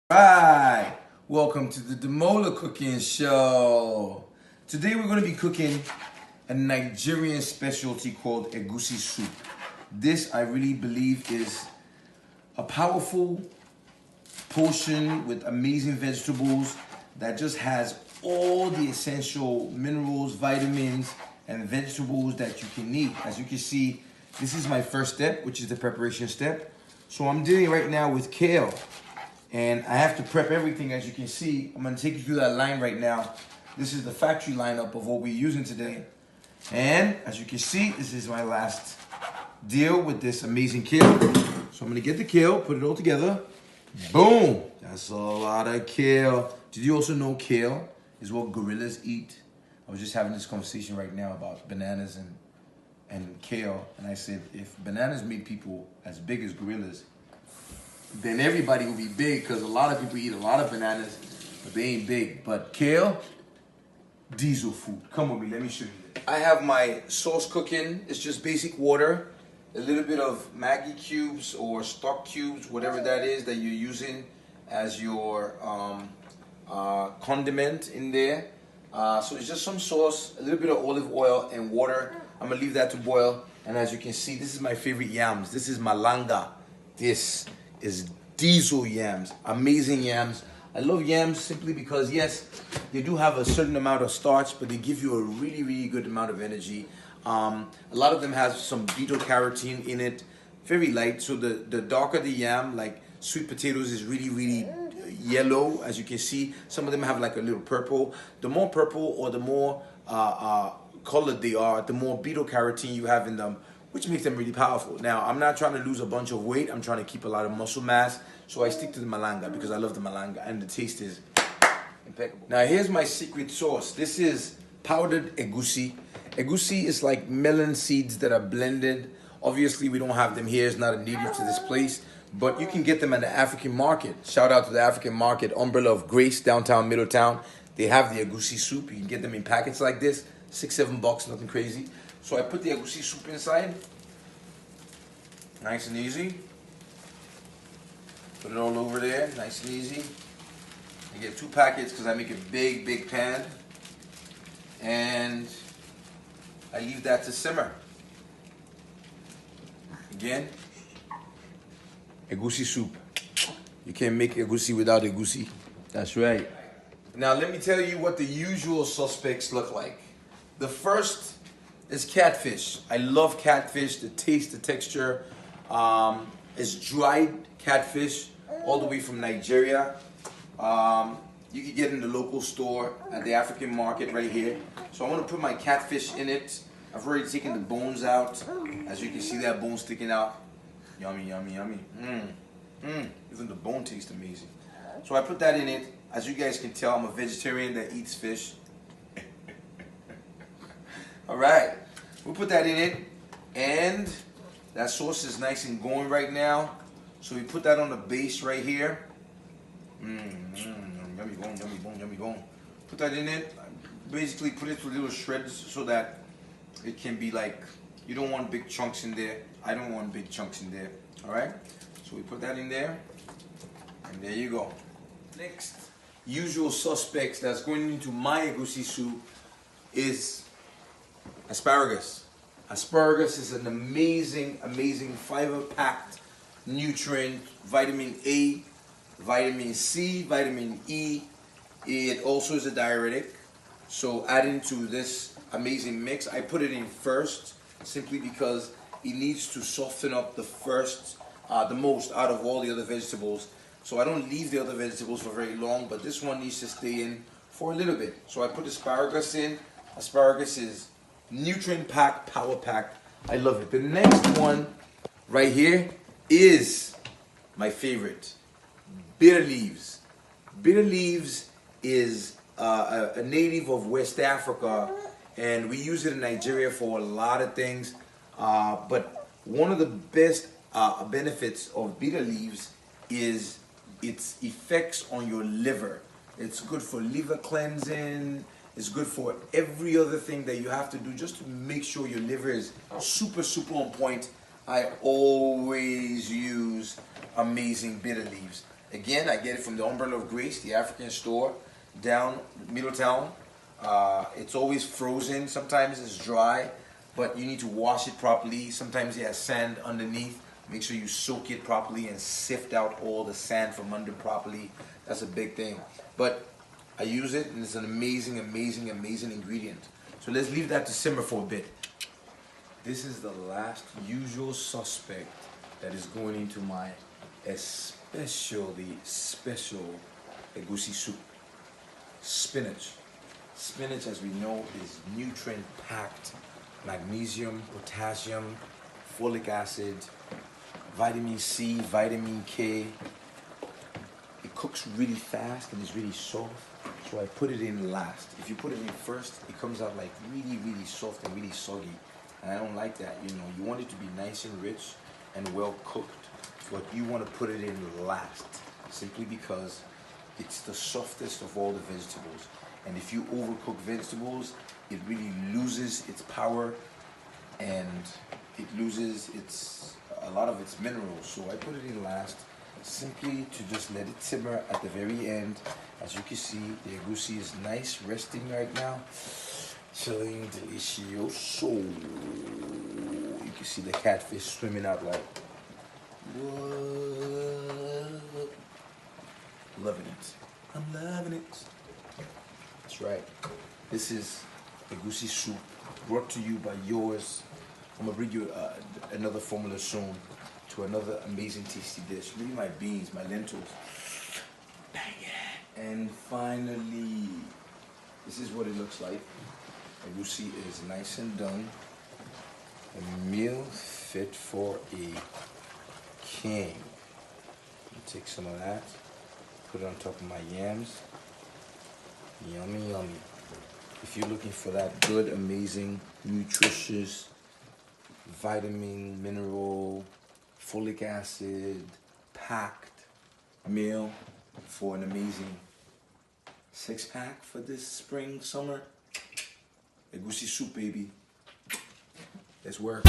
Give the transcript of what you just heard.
Right, welcome to the Demola Cooking Show. Today we're going to be cooking a Nigerian specialty called Egusi Soup. This I really believe is a powerful portion with amazing vegetables that just has all the essential minerals, vitamins, and vegetables that you can need. As you can see, this is my first step, which is the preparation step. So I'm dealing right now with kale. And I have to prep everything, as you can see. I'm gonna take you through that line right now. This is the factory lineup of what we're using today. And as you can see, this is my last deal with this amazing kale. So I'm gonna get the kale, put it all together. Boom! That's a lot of kale. Did you also know kale is what gorillas eat? I was just having this conversation right now about bananas and kale. And I said, if bananas made people as big as gorillas, then everybody will be big, because a lot of people eat a lot of bananas, but they ain't big. But kale, diesel food. Come with me, let me show you this. I have my sauce cooking. It's just basic water, a little bit of Maggi cubes or stock cubes, whatever that is that you're using as your condiment in there. So it's just some sauce, a little bit of olive oil and water. I'm gonna leave that to boil. And as you can see, this is my favorite yams. This is malanga. This is diesel yams, amazing yams. I love yams simply because, yes, they do have a certain amount of starch, but they give you a really, really good amount of energy. A lot of them have some beta carotene in it, very light. So the darker the yam, like sweet potatoes, is really, really yellow. As you can see, some of them have like a little purple. The more purple or the more colored they are, the more beta carotene you have in them, which makes them really powerful. Now, I'm not trying to lose a bunch of weight. I'm trying to keep a lot of muscle mass. So I stick to the malanga because I love the malanga and the taste is impeccable. Now, here's my secret sauce. This is powdered egusi. Egusi is like melon seeds that are blended. Obviously, we don't have them here. It's not a native to this place. But you can get them at the African market. Shout out to the African market, Umbrella of Grace, downtown Middletown. They have the Egusi Soup. You can get them in packets like this. $6, $7, nothing crazy. So I put the Egusi Soup inside. Nice and easy. Put it all over there, nice and easy. I get 2 packets because I make a big, big pan. And I leave that to simmer. Again, Egusi Soup. You can't make egusi without egusi. That's right. Now let me tell you what the usual suspects look like. The first is catfish. I love catfish, the taste, the texture. It's dried catfish all the way from Nigeria. You can get in the local store at the African market right here. So I want to put my catfish in it. I've already taken the bones out. As you can see, that bone sticking out. Yummy, yummy, yummy. Even the bone tastes amazing. So I put that in it. As you guys can tell, I'm a vegetarian that eats fish. All right, we'll put that in it, and that sauce is nice and going right now. So we put that on the base right here. Yummy bone, yummy bone, yummy bone. Put that in it. Basically put it to little shreds so that it can be like, you don't want big chunks in there. I don't want big chunks in there. All right, so we put that in there, and there you go. Next, usual suspects that's going into my Egusi soup is asparagus. Asparagus is an amazing, amazing fiber-packed nutrient, vitamin A, vitamin C, vitamin E. It also is a diuretic. So adding to this amazing mix, I put it in first simply because it needs to soften up the most out of all the other vegetables. So I don't leave the other vegetables for very long, but this one needs to stay in for a little bit. So I put asparagus in. Asparagus is nutrient packed, power packed. I love it. The next one right here is my favorite, bitter leaves. Bitter leaves is a native of West Africa, and we use it in Nigeria for a lot of things. But one of the best benefits of bitter leaves is its effects on your liver. It's good for liver cleansing. It's good for every other thing that you have to do just to make sure your liver is super, super on point. I always use amazing bitter leaves. Again, I get it from the Umbrella of Grace, the African store down Middletown. It's always frozen. Sometimes it's dry, but you need to wash it properly. Sometimes it has sand underneath. Make sure you soak it properly and sift out all the sand from under properly. That's a big thing. But I use it, and it's an amazing, amazing, amazing ingredient. So let's leave that to simmer for a bit. This is the last usual suspect that is going into my especially special Egusi soup. Spinach. Spinach, as we know, is nutrient-packed. Magnesium, potassium, folic acid, vitamin C, vitamin K. It cooks really fast and is really soft, so I put it in last. If you put it in first, it comes out like really, really soft and really soggy. And I don't like that, you know. You want it to be nice and rich and well cooked, but you want to put it in last, simply because it's the softest of all the vegetables. And if you overcook vegetables, it really loses its power and it loses a lot of its minerals. So I put it in last, simply to just let it simmer at the very end. As you can see, the egusi is nice, resting right now. Chilling, delicioso. You can see the catfish swimming out like, what? Loving it. I'm loving it. That's right. This is Egusi Soup, brought to you by yours. I'm gonna bring you another formula soon to another amazing tasty dish. Maybe my beans, my lentils. Bang it. And finally, this is what it looks like. Egusi is nice and done. A meal fit for a king. Take some of that, put it on top of my yams. Yummy, yummy. If you're looking for that good, amazing, nutritious, vitamin, mineral, folic acid, packed meal for an amazing 6-pack for this spring, summer, Egusi soup, baby. Let's work.